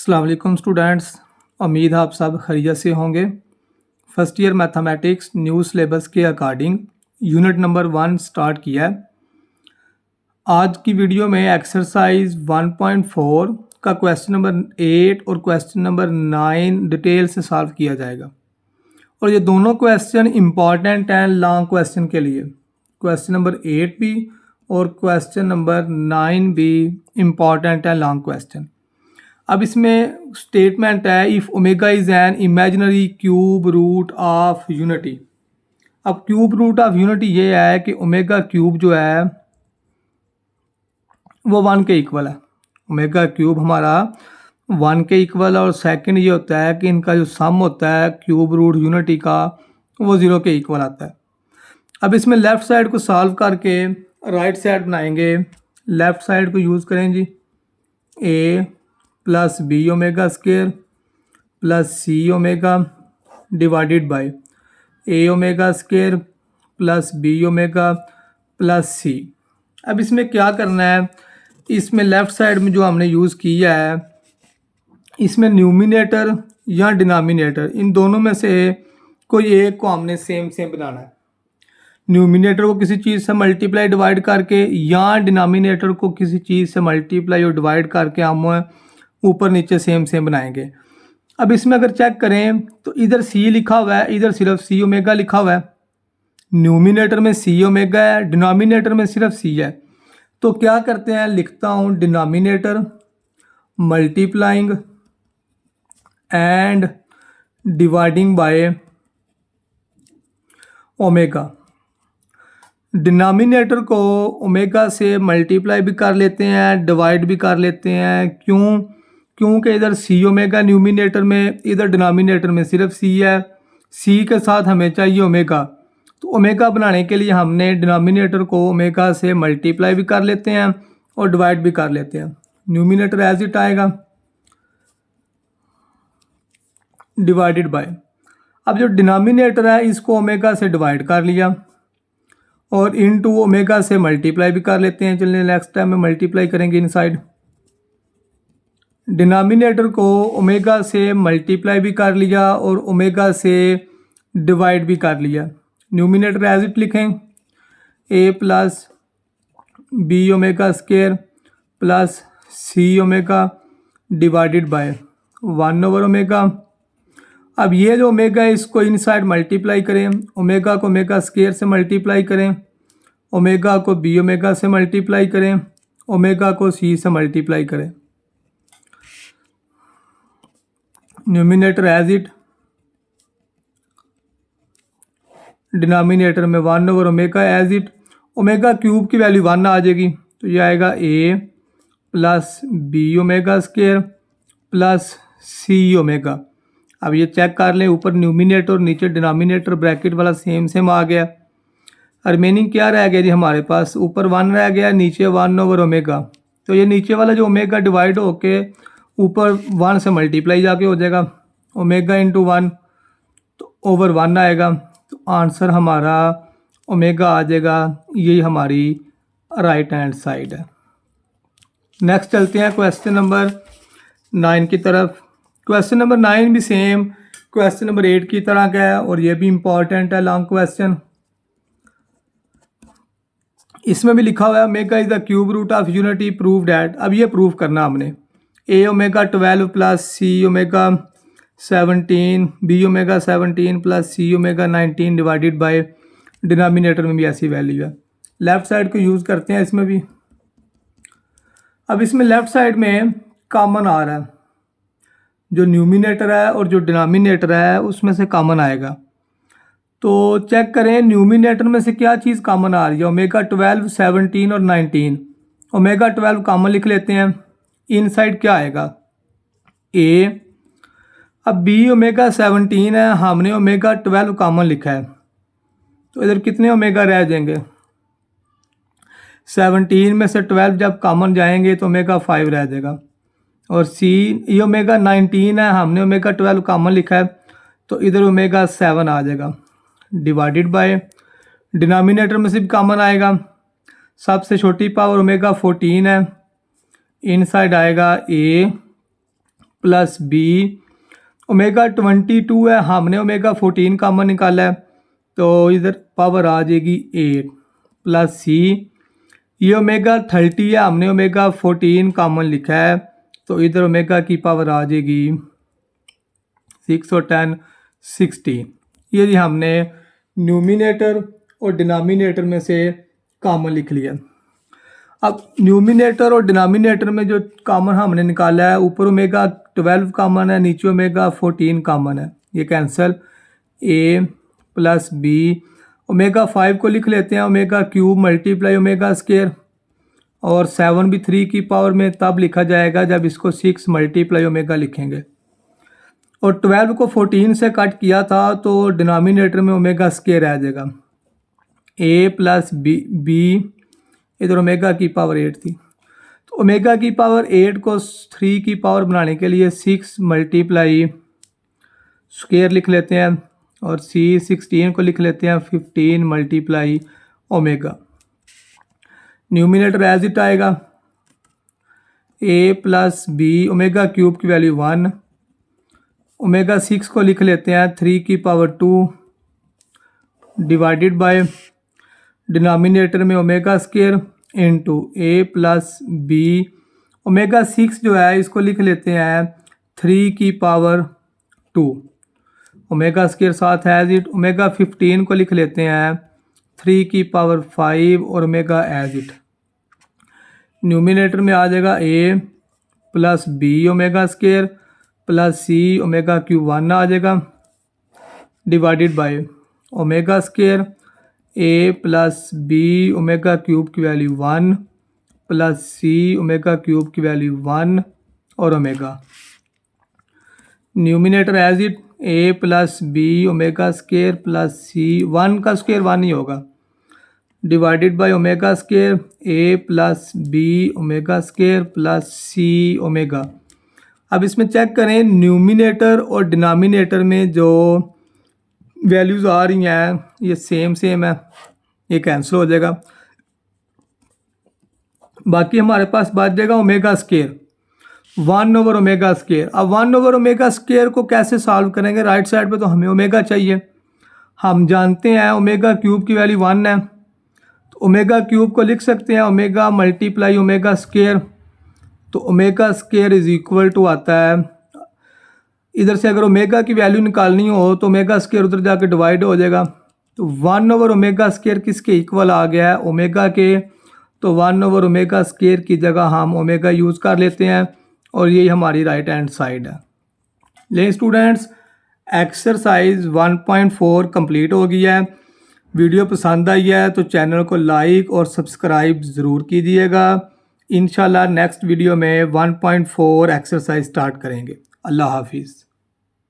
अस्सलाम वालेकुम स्टूडेंट्स। उम्मीद है आप सब खैरियत से होंगे। First year mathematics new syllabus के अकॉर्डिंग यूनिट नंबर 1 स्टार्ट किया है। आज की वीडियो में एक्सरसाइज 1.4 का क्वेश्चन नंबर 8 और क्वेश्चन नंबर 9 डिटेल से सॉल्व किया जाएगा। और ये दोनों क्वेश्चन इम्पॉर्टेंट हैं लॉन्ग क्वेश्चन के लिए। क्वेश्चन नंबर 8 भी और क्वेश्चन नंबर 9 भी इम्पॉर्टेंट है लॉन्ग क्वेश्चन। अब इसमें स्टेटमेंट है if omega is an imaginary cube root of unity. अब क्यूब रूट ऑफ यूनिटी ये है कि ओमेगा क्यूब जो है वो 1 के इक्वल है। ओमेगा क्यूब हमारा 1 के इक्वल है। और सेकंड ये होता है कि इनका जो सम होता है क्यूब रूट यूनिटी का वो 0 के इक्वल आता है। अब इसमें लेफ़्ट साइड को सॉल्व करके राइट साइड बनाएंगे। लेफ़्ट साइड को यूज़ करें जी, A plus B omega square plus C omega divided by A omega square plus B omega plus C. अब इसमें क्या करना है, इसमें लेफ़्ट साइड में जो हमने यूज़ किया है इसमें न्यूमिनेटर या डिनोमिनेटर इन दोनों में से कोई एक को हमने सेम बनाना है। न्यूमिनेटर को किसी चीज़ से मल्टीप्लाई डिवाइड करके या डिनोमिनेटर को किसी चीज़ से मल्टीप्लाई और डिवाइड करके हम ऊपर नीचे सेम बनाएंगे। अब इसमें अगर चेक करें तो इधर सी लिखा हुआ है, इधर सिर्फ सी ओमेगा लिखा हुआ है। न्यूमिनेटर में सी ओमेगा है, डिनोमिनेटर में सिर्फ सी है। तो क्या करते हैं, लिखता हूँ denominator multiplying and dividing by omega. Denominator को ओमेगा से मल्टीप्लाई भी कर लेते हैं, डिवाइड भी कर लेते हैं। क्योंकि इधर सी ओमेगा न्यूमिनेटर में, इधर डिनोमिनेटर में सिर्फ सी है। सी के साथ हमें चाहिए ओमेगा, तो ओमेगा बनाने के लिए हमने डिनोमिनेटर को ओमेगा से मल्टीप्लाई भी कर लेते हैं और डिवाइड भी कर लेते हैं। न्यूमिनेटर एज इट आएगा डिवाइडेड बाय। अब जो डिनोमिनेटर है इसको ओमेगा से डिवाइड कर लिया और इनटू ओमेगा से मल्टीप्लाई भी कर लेते हैं। चलिए नेक्स्ट टाइम में मल्टीप्लाई करेंगे इनसाइड। डिनोमिनेटर को ओमेगा से मल्टीप्लाई भी कर लिया और ओमेगा से डिवाइड भी कर लिया। न्यूमिनेटर एज इट लिखें, A plus B omega square plus C omega divided by 1 over omega. अब ये जो ओमेगा है इसको इनसाइड मल्टीप्लाई करें, ओमेगा को ओमेगा स्क्वायर से मल्टीप्लाई करें, ओमेगा को बी ओमेगा से मल्टीप्लाई करें, ओमेगा को सी से मल्टीप्लाई करें। न्यूमिनेटर एज इट, डिनोमिनेटर में 1 over omega as it. Omega cube की वैल्यू 1 आ जाएगी, तो ये आएगा A plus B omega square plus C omega. अब ये चेक कर लें, ऊपर न्यूमिनेटर और नीचे डिनोमिनेटर ब्रैकेट वाला सेम आ गया। रिमेनिंग क्या रह गया जी हमारे पास, ऊपर 1 रह गया, नीचे 1 ओवर ओमेगा। तो ये नीचे वाला जो ओमेगा डिवाइड होके ऊपर 1 से मल्टीप्लाई जाके हो जाएगा, ओमेगा इंटू 1 तो ओवर 1 आएगा। तो आंसर हमारा ओमेगा आ जाएगा। यही हमारी राइट हैंड साइड है। नेक्स्ट चलते हैं क्वेश्चन नंबर 9 की तरफ। क्वेश्चन नंबर 9 भी सेम क्वेश्चन नंबर 8 की तरह का है और ये भी इम्पॉर्टेंट है लॉन्ग क्वेश्चन। इसमें भी लिखा हुआ है omega is the cube root of unity prove that. अब ये प्रूव करना हमने, A omega 12 plus C omega 17 B omega 17 plus C omega 19 divided by denominator में भी ऐसी वैल्यू है। लेफ्ट साइड को यूज़ करते हैं इसमें भी। अब इसमें लेफ्ट साइड में कॉमन आ रहा है, जो न्यूमिनेटर है और जो डिनोमिनेटर है उसमें से कॉमन आएगा। तो चेक करें न्यूमिनेटर में से क्या चीज़ कॉमन आ रही है, ओमेगा 12 17 और 19। ओमेगा 12 कॉमन लिख लेते हैं, इनसाइड क्या आएगा ए। अब बी ओमेगा 17 है, हमने ओमेगा 12 कॉमन लिखा है, तो इधर कितने ओमेगा रह जाएंगे, 17 में से 12 जब कॉमन जाएंगे तो ओमेगा 5 रह जाएगा। और सी ये ओमेगा 19 है, हमने ओमेगा 12 कॉमन लिखा है, तो इधर ओमेगा 7 आ जाएगा डिवाइडेड बाय डिनोमिनेटर में से भी कॉमन आएगा। सबसे छोटी पावर ओमेगा 14 है, इनसाइड आएगा ए प्लस बी, ओमेगा 22 है, हमने ओमेगा 14 कॉमन निकाला है तो इधर पावर आ जाएगी 8 प्लस सी, ये ओमेगा 30 है, हमने ओमेगा 14 कॉमन लिखा है तो इधर ओमेगा की पावर आ जाएगी 6 और 10 16। ये जी हमने न्यूमिनेटर और डिनोमिनेटर में से कॉमन लिख लिया। अब न्यूमिनेटर और डिनोमिनेटर में जो कॉमन हमने निकाला है, ऊपर ओमेगा 12 कॉमन है, नीचे ओमेगा 14 कॉमन है, ये कैंसिल, ए प्लस बी, ओमेगा 5 को लिख लेते हैं omega cube multiply omega square, और 7 भी 3 की पावर में तब लिखा जाएगा जब इसको 6 मल्टीप्लाई ओमेगा लिखेंगे। और 12 को 14 से कट किया था तो डिनोमिनेटर में ओमेगा स्केयर आ जाएगा, ए प्लस बी, इधर ओमेगा की पावर 8 थी तो ओमेगा की पावर 8 को 3 की पावर बनाने के लिए 6 मल्टीप्लाई स्क्वायर लिख लेते हैं, और सी 16 को लिख लेते हैं 15 multiply omega. Numerator as it आएगा, A plus B, omega cube की वैल्यू 1, ओमेगा 6 को लिख लेते हैं 3 की पावर 2 डिवाइडेड बाय डिनोमिनेटर में omega square into A plus B, omega 6 जो है इसको लिख लेते हैं 3 की पावर 2, ओमेगा स्क्वायर साथ है एज इट, ओमेगा 15 को लिख लेते हैं 3 की पावर 5 और ओमेगा एज इट। न्यूमिनेटर में आ जाएगा A plus B omega square plus C omega cube 1 आ जाएगा divided by omega square A plus B omega cube की value 1 plus C omega cube की वैल्यू 1 और omega. Numerator as it, A plus B omega square plus C, 1 का square 1 ही होगा, divided by omega square A plus B omega square plus C omega. अब इसमें check करें numerator और denominator में जो वैल्यूज़ आ रही हैं ये सेम है, ये कैंसिल हो जाएगा, बाकी हमारे पास बच जाएगा omega square 1 over omega square. अब 1 ओवर ओमेगा स्क्वायर को कैसे सॉल्व करेंगे, राइट साइड पे तो हमें ओमेगा चाहिए, हम जानते हैं ओमेगा क्यूब की वैल्यू 1 है तो ओमेगा क्यूब को लिख सकते हैं ओमेगा मल्टीप्लाई ओमेगा स्क्वायर, तो omega square is equal to आता है, इधर से अगर ओमेगा की वैल्यू निकालनी हो तो ओमेगा स्क्वायर उधर जाके डिवाइड हो जाएगा, तो 1 ओवर ओमेगा स्क्वायर किसके इक्वल आ गया है, ओमेगा के, तो 1 ओवर ओमेगा स्क्वायर की जगह हम ओमेगा यूज़ कर लेते हैं और यही हमारी राइट हैंड साइड है। लेकिन स्टूडेंट्स एक्सरसाइज 1.4 कंप्लीट हो गई है। वीडियो पसंद आई है तो चैनल को लाइक और सब्सक्राइब ज़रूर कीजिएगा। इंशाल्लाह नेक्स्ट वीडियो में 1.4 एक्सरसाइज स्टार्ट करेंगे। अल्लाह हाफिज़।